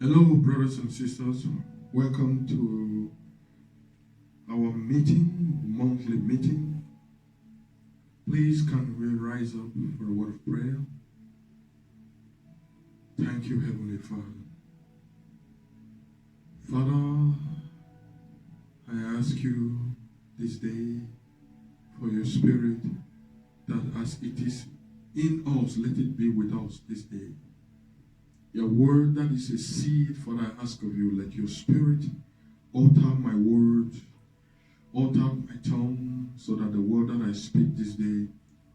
Hello, brothers and sisters. Welcome to our meeting, monthly meeting. Please, can we rise up for a word of prayer? Thank you, Heavenly Father. Father, I ask you this day for your Spirit, that as it is in us, let it be with us this day. Your word that is a seed, Father, I ask of you, let your Spirit alter my words, alter my tongue, so that the word that I speak this day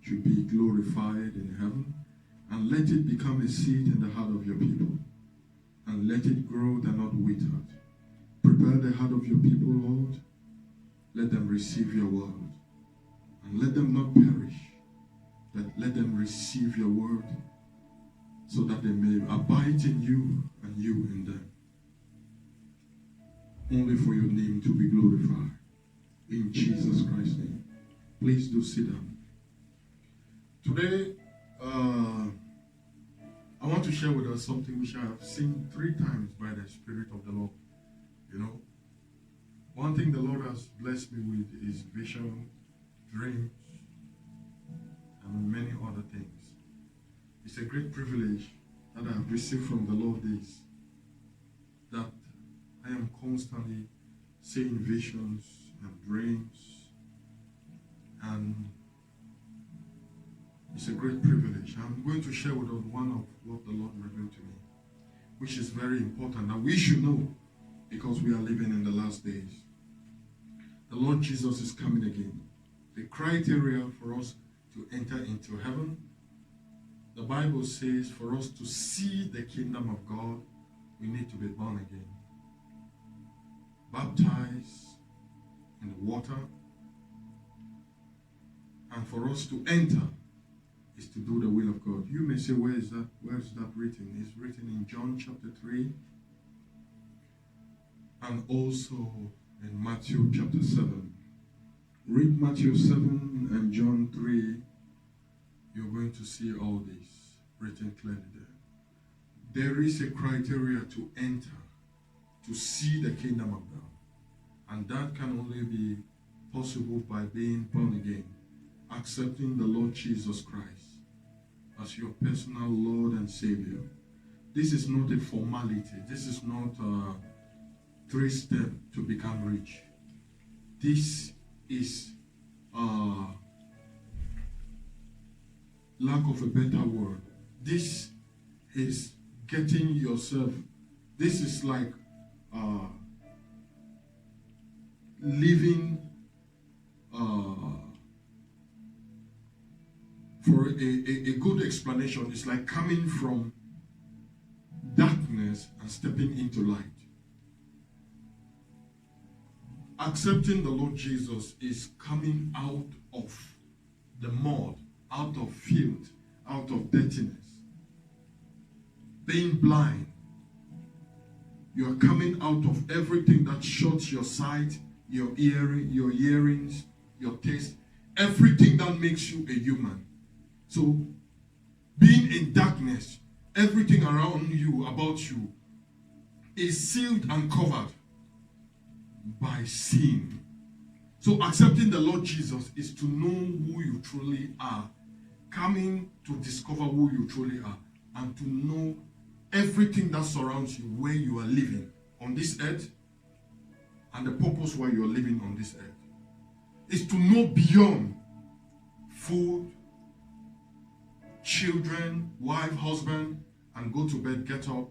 should be glorified in heaven, and let it become a seed in the heart of your people, and let it grow and not wither. Prepare the heart of your people, Lord. Let them receive your word, and let them not perish, but let them receive your word, so that they may abide in you and you in them. Only for your name to be glorified. In Jesus Christ's name. Please do sit down. Today, I want to share with us something which I have seen 3 times by the Spirit of the Lord. You know, one thing the Lord has blessed me with is vision, dreams, and many other things. It's a great privilege that I have received from the Lord is that I am constantly seeing visions and dreams, and it's a great privilege. I'm going to share with us one of what the Lord revealed to me, which is very important that we should know, because we are living in the last days. The Lord Jesus is coming again. The criteria for us to enter into heaven, the Bible says for us to see the kingdom of God, we need to be born again. Baptized in the water. And for us to enter is to do the will of God. You may say, where is that written? It's written in John chapter 3 and also in Matthew chapter 7. Read Matthew 7 and John 3. You're going to see all this written clearly there. There is a criteria to enter, to see the kingdom of God. And that can only be possible by being born again, accepting the Lord Jesus Christ as your personal Lord and Savior. This is not a formality. This is not a 3-step to become rich. This is lack of a better word. This is getting yourself, this is like living for a good explanation. It's like coming from darkness and stepping into light. Accepting the Lord Jesus is coming out of the mud, out of filth, out of dirtiness. Being blind. You are coming out of everything that shuts your sight, your earrings, your taste, everything that makes you a human. So, being in darkness, everything around you, about you, is sealed and covered by sin. So accepting the Lord Jesus is to know who you truly are, coming to discover who you truly are, and to know everything that surrounds you, where you are living on this earth, and the purpose why you are living on this earth. Is to know beyond food, children, wife, husband, and go to bed, get up,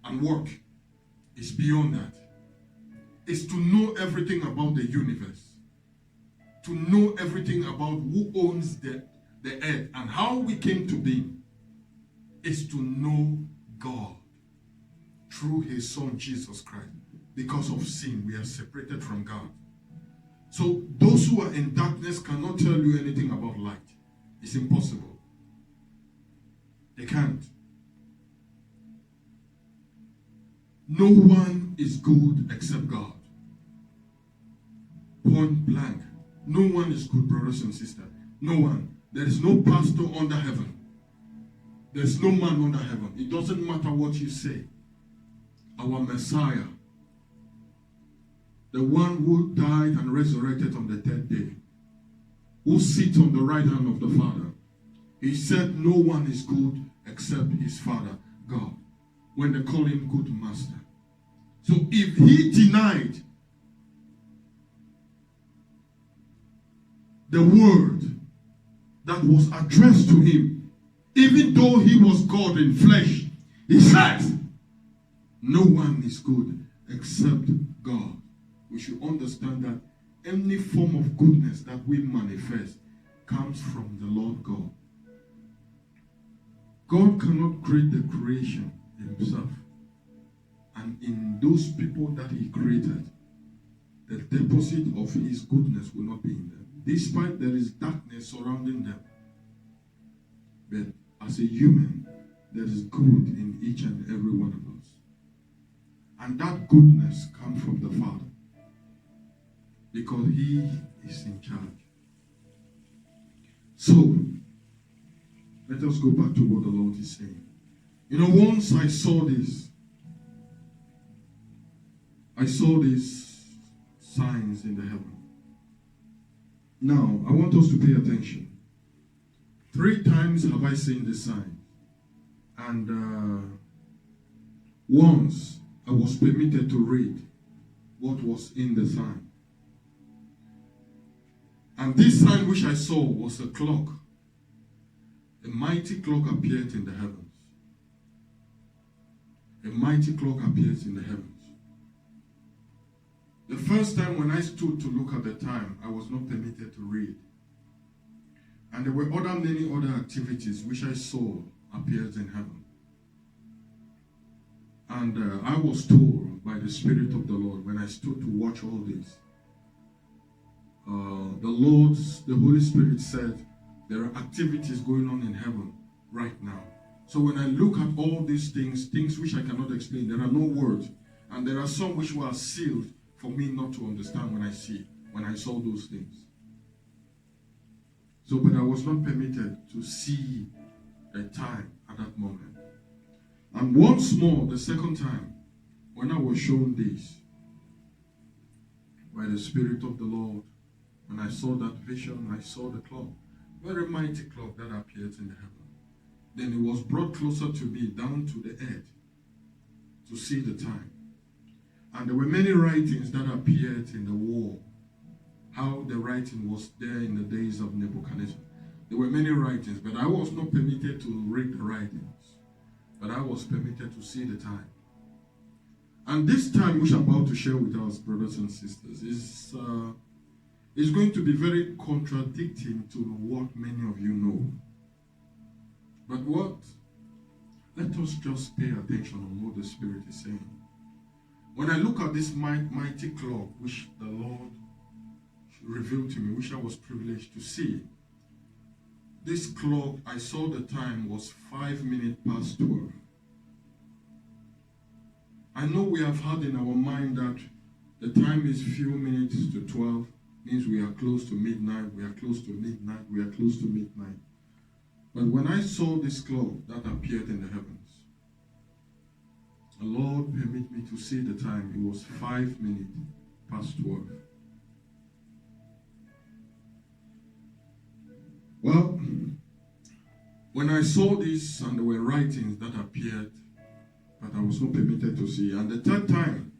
and work. It's beyond that. Is to know everything about the universe, to know everything about who owns the earth and how we came to be. Is to know God through his son Jesus Christ. Because of sin, we are separated from God. So those who are in darkness cannot tell you anything about light. It's impossible. They can't. No one is good except God. Point blank. No one is good, brothers and sisters. No one. There is no pastor under heaven. There's no man under heaven. It doesn't matter what you say. Our Messiah, the one who died and resurrected on the third day, who sits on the right hand of the Father, he said no one is good except his Father, God, when they call him good master. So if he denied the word that was addressed to him, even though he was God in flesh, he said, no one is good except God. We should understand that any form of goodness that we manifest comes from the Lord God. God cannot create the creation himself. And in those people that he created, the deposit of his goodness will not be in them. Despite there is darkness surrounding them. But as a human, there is good in each and every one of us. And that goodness comes from the Father. Because he is in charge. So, let us go back to what the Lord is saying. You know, once I saw these signs in the heaven. Now, I want us to pay attention. 3 times have I seen this sign. And once I was permitted to read what was in the sign. And this sign which I saw was a clock. A mighty clock appeared in the heavens. A mighty clock appears in the heavens. The first time when I stood to look at the time, I was not permitted to read. And there were many other activities which I saw appeared in heaven. And I was told by the Spirit of the Lord when I stood to watch all this. The Holy Spirit said, there are activities going on in heaven right now. So when I look at all these things which I cannot explain, there are no words. And there are some which were sealed for me not to understand when I saw those things. So, but I was not permitted to see a time at that moment. And once more, the second time, when I was shown this, by the Spirit of the Lord, when I saw that vision, I saw the clock, very mighty clock that appeared in the heaven. Then it was brought closer to me, down to the earth, to see the time. And there were many writings that appeared in the wall. How the writing was there in the days of Nebuchadnezzar. There were many writings, but I was not permitted to read the writings. But I was permitted to see the time. And this time, which I'm about to share with us, brothers and sisters, is going to be very contradicting to what many of you know. But let us just pay attention on what the Spirit is saying. When I look at this mighty clock, which the Lord revealed to me, which I was privileged to see, this clock, I saw the time was 5 minutes past 12. I know we have had in our mind that the time is few minutes to 12, means we are close to midnight, we are close to midnight, we are close to midnight. But when I saw this clock that appeared in the heavens, the Lord permitted me to see the time. It was 5 minutes past 12. Well, when I saw this and there were writings that appeared, but I was not permitted to see. And the third time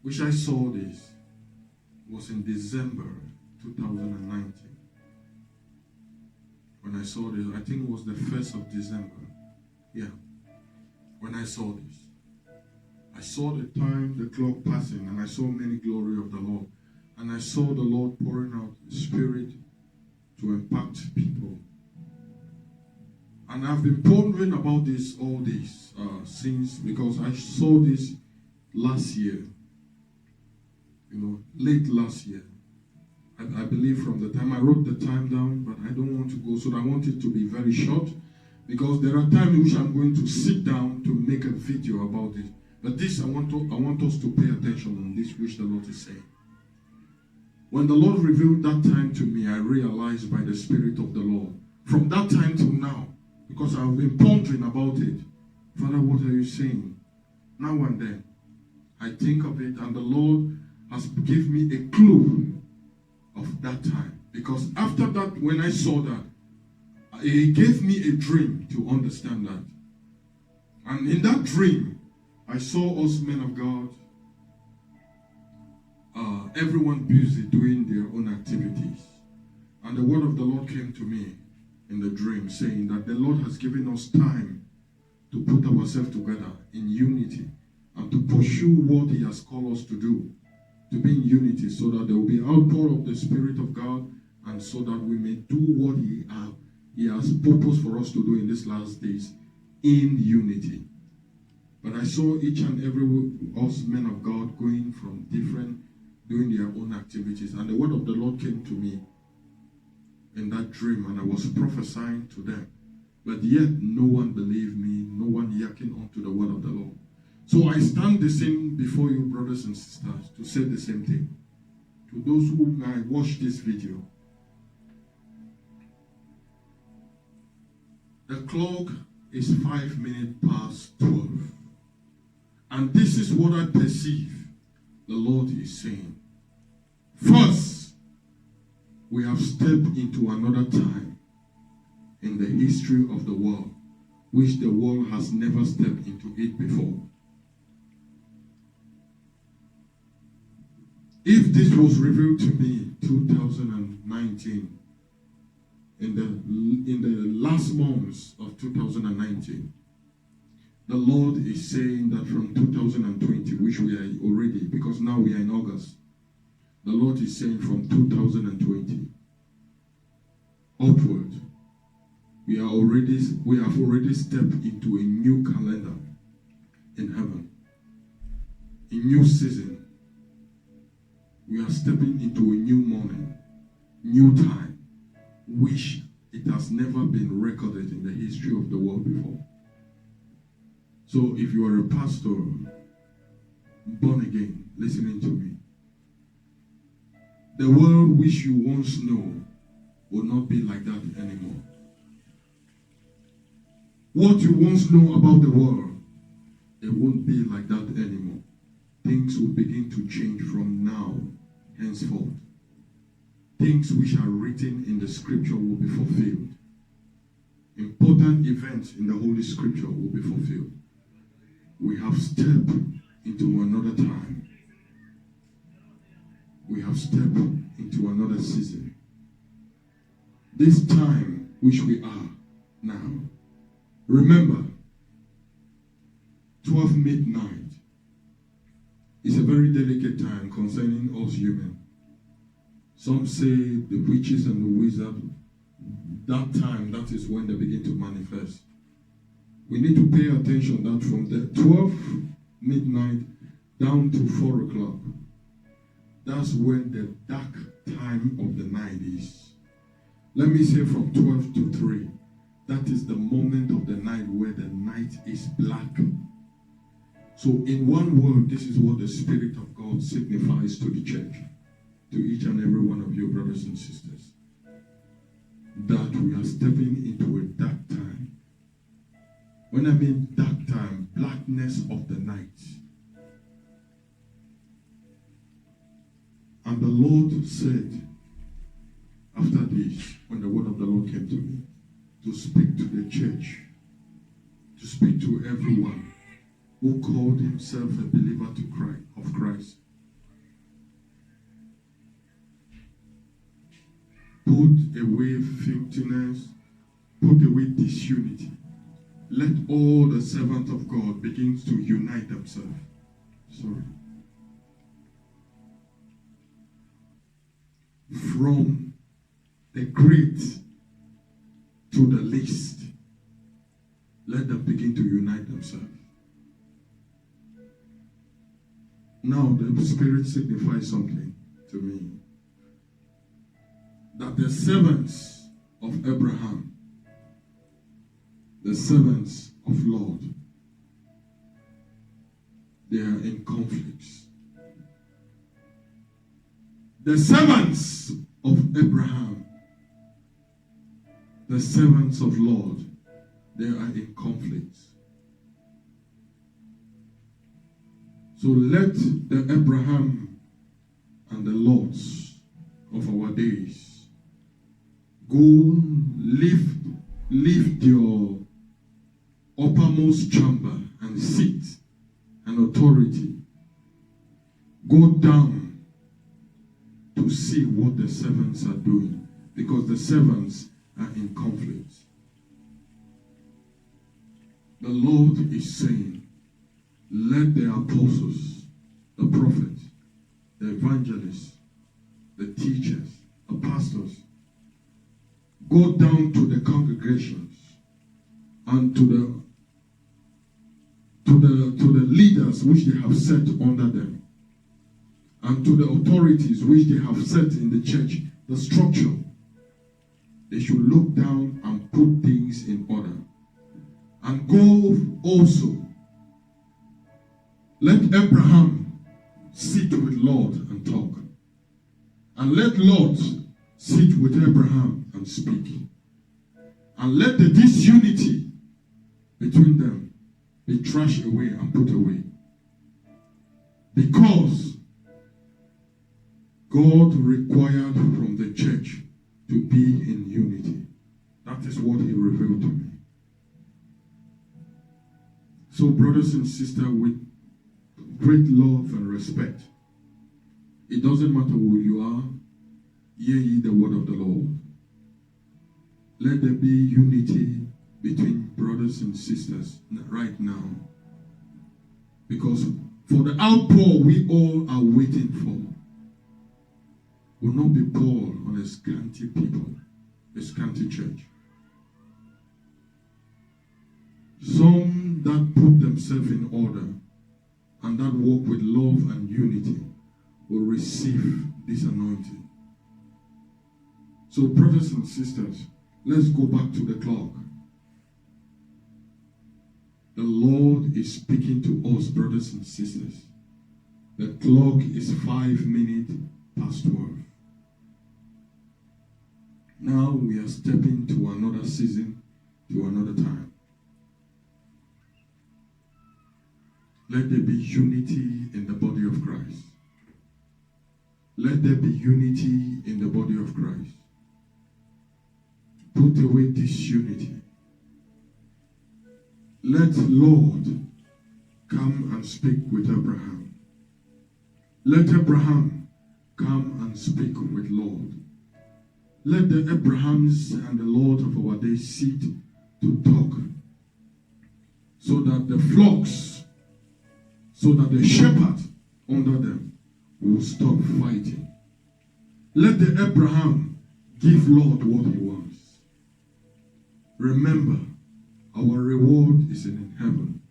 which I saw this was in December 2019. When I saw this, I think it was the 1st of December. Yeah. When I saw this. I saw the time, the clock passing, and I saw many glory of the Lord. And I saw the Lord pouring out the Spirit to impact people. And I've been pondering about this all this since, because I saw this last year. Late last year. I believe from the time I wrote the time down, but I don't want to go, so I want it to be very short, because there are times in which I'm going to sit down to make a video about it. But this, I want us to pay attention on this, which the Lord is saying. When the Lord revealed that time to me, I realized by the Spirit of the Lord, from that time till now, because I've been pondering about it. Father, what are you saying? Now and then, I think of it, and the Lord has given me a clue of that time. Because after that, when I saw that, He gave me a dream to understand that. And in that dream, I saw us men of God, everyone busy doing their own activities. And the word of the Lord came to me in the dream, saying that the Lord has given us time to put ourselves together in unity and to pursue what He has called us to do, to be in unity, so that there will be outpour of the Spirit of God, and so that we may do what He has purpose for us to do in these last days in unity. But I saw each and every us men of God going from different, doing their own activities, and the word of the Lord came to me in that dream, and I was prophesying to them. But yet no one believed me, no one hearkened unto the word of the Lord. So I stand the same before you, brothers and sisters, to say the same thing. To those who might watch this video, the clock is 5 minutes past 12. And this is what I perceive the Lord is saying. First, we have stepped into another time in the history of the world, which the world has never stepped into it before. If this was revealed to me in 2019, in the last months of 2019, the Lord is saying that from 2020, which we are already, because now we are in August, the Lord is saying from 2020 upward, we have already stepped into a new calendar in heaven, a new season. We are stepping into a new morning, new time, which it has never been recorded in the history of the world before. So if you are a pastor, born again, listening to me, the world which you once knew will not be like that anymore. What you once know about the world, it won't be like that anymore. Things will begin to change from now, henceforth. Things which are written in the scripture will be fulfilled. Important events in the Holy Scripture will be fulfilled. We have stepped into another time. We have stepped into another season. This time which we are now. Remember, 12 midnight is a very delicate time concerning us human. Some say the witches and the wizards, that time, that is when they begin to manifest. We need to pay attention that from the 12 midnight down to 4 o'clock, that's when the dark time of the night is. Let me say from 12 to 3, that is the moment of the night where the night is black. So in one word, this is what the Spirit of God signifies to the church, to each and every one of you brothers and sisters, that we are stepping into a dark time. When I mean dark time, blackness of the night. And the Lord said, after this, when the word of the Lord came to me, to speak to the church, to speak to everyone who called himself a believer of Christ. Put away filthiness, put away disunity. Let all the servants of God begin to unite themselves. From the great to the least, let them begin to unite themselves. Now the Spirit signifies something to me. That the servants of Abraham, the servants of Lord, they are in conflicts. The servants of Abraham, the servants of Lord, they are in conflict. So let the Abraham and the Lots of our days go lift your uppermost chamber and seat and authority. Go down to see what the servants are doing, because the servants are in conflict. The Lord is saying, let the apostles, the prophets, the evangelists, the teachers, the pastors, go down to the congregations and to the leaders which they have set under them, and to the authorities which they have set in the church, the structure. They should look down and put things in order. And go also. Let Abraham sit with Lot and talk. And let Lot sit with Abraham and speak. And let the disunity between them be trashed away and put away. Because God required from the church to be in unity. That is what he revealed to me. So, brothers and sisters, with great love and respect, it doesn't matter who you are, hear ye the word of the Lord. Let there be unity between brothers and sisters right now. Because for the outpour we all are waiting for will not be poured on a scanty people, a scanty church. Some that put themselves in order and that walk with love and unity will receive this anointing. So, brothers and sisters, let's go back to the clock. The Lord is speaking to us, brothers and sisters. The clock is 5 minutes past 12. Now we are stepping to another season, to another time. Let there be unity in the body of Christ. Let there be unity in the body of Christ. Put away disunity. Let Lord come and speak with Abraham. Let Abraham come and speak with Lord. Let the Abrahams and the Lord of our day sit to talk, so that the flocks, so that the shepherd under them will stop fighting. Let the Abraham give Lord what he wants. Remember, our reward is in heaven.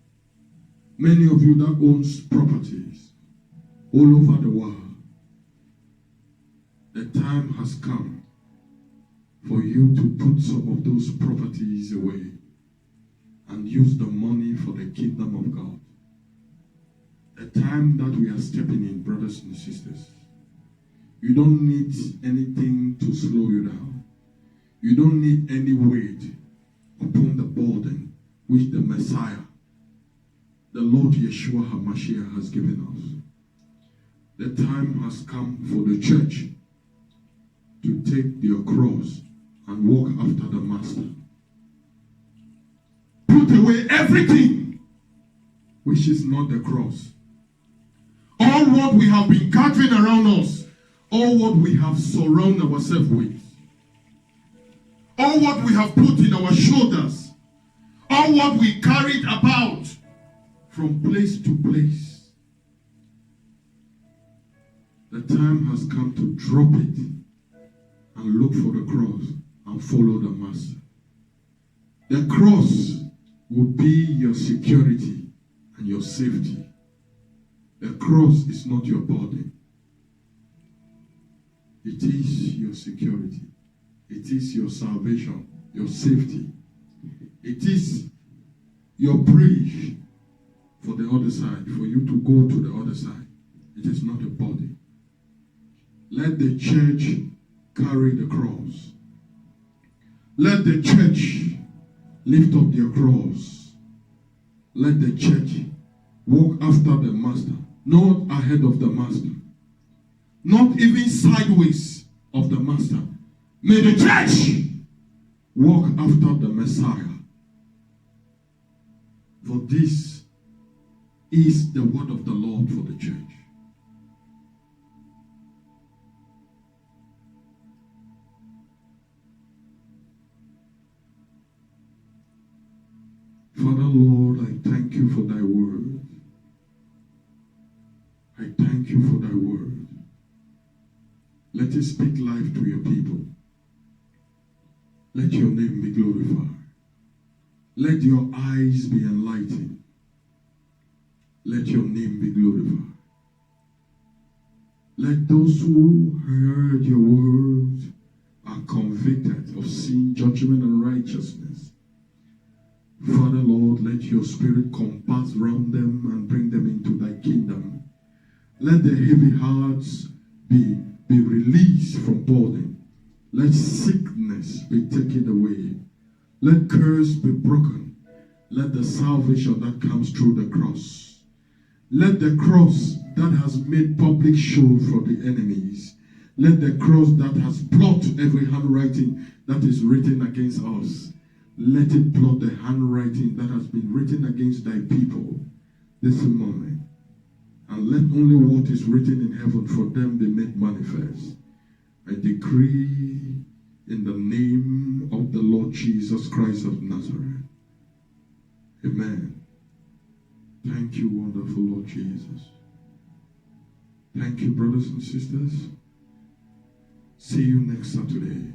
Many of you that owns properties all over the world, the time has come for you to put some of those properties away and use the money for the kingdom of God. The time that we are stepping in, brothers and sisters, you don't need anything to slow you down. You don't need any weight upon the burden which the Messiah, the Lord Yeshua HaMashiach, has given us. The time has come for the church to take their cross and walk after the Master. Put away everything which is not the cross. All what we have been gathering around us, all what we have surrounded ourselves with, all what we have put in our shoulders, all what we carried about from place to place. The time has come to drop it and look for the cross and follow the Master. The cross will be your security and your safety. The cross is not your burden. It is your security. It is your salvation, your safety. It is your bridge for the other side, for you to go to the other side. It is not a burden. Let the church carry the cross. Let the church lift up their cross. Let the church walk after the master, not ahead of the master, not even sideways of the master. May the church walk after the Messiah. For this is the word of the Lord for the church. Father, Lord, I thank you for thy word. I thank you for thy word. Let it speak life to your people. Let your name be glorified. Let your eyes be enlightened. Let your name be glorified. Let those who heard your words are convicted of sin, judgment, and righteousness. Father, Lord, let your spirit compass round them and bring them into thy kingdom. Let their heavy hearts be released from burden. Let sickness be taken away. Let curse be broken. Let the salvation that comes through the cross. Let the cross that has made public show for the enemies. Let the cross that has blotted every handwriting that is written against us. Let it blot the handwriting that has been written against thy people this moment. And let only what is written in heaven for them be made manifest. I decree in the name of the Lord Jesus Christ of Nazareth. Amen. Thank you, wonderful Lord Jesus. Thank you, brothers and sisters. See you next Saturday.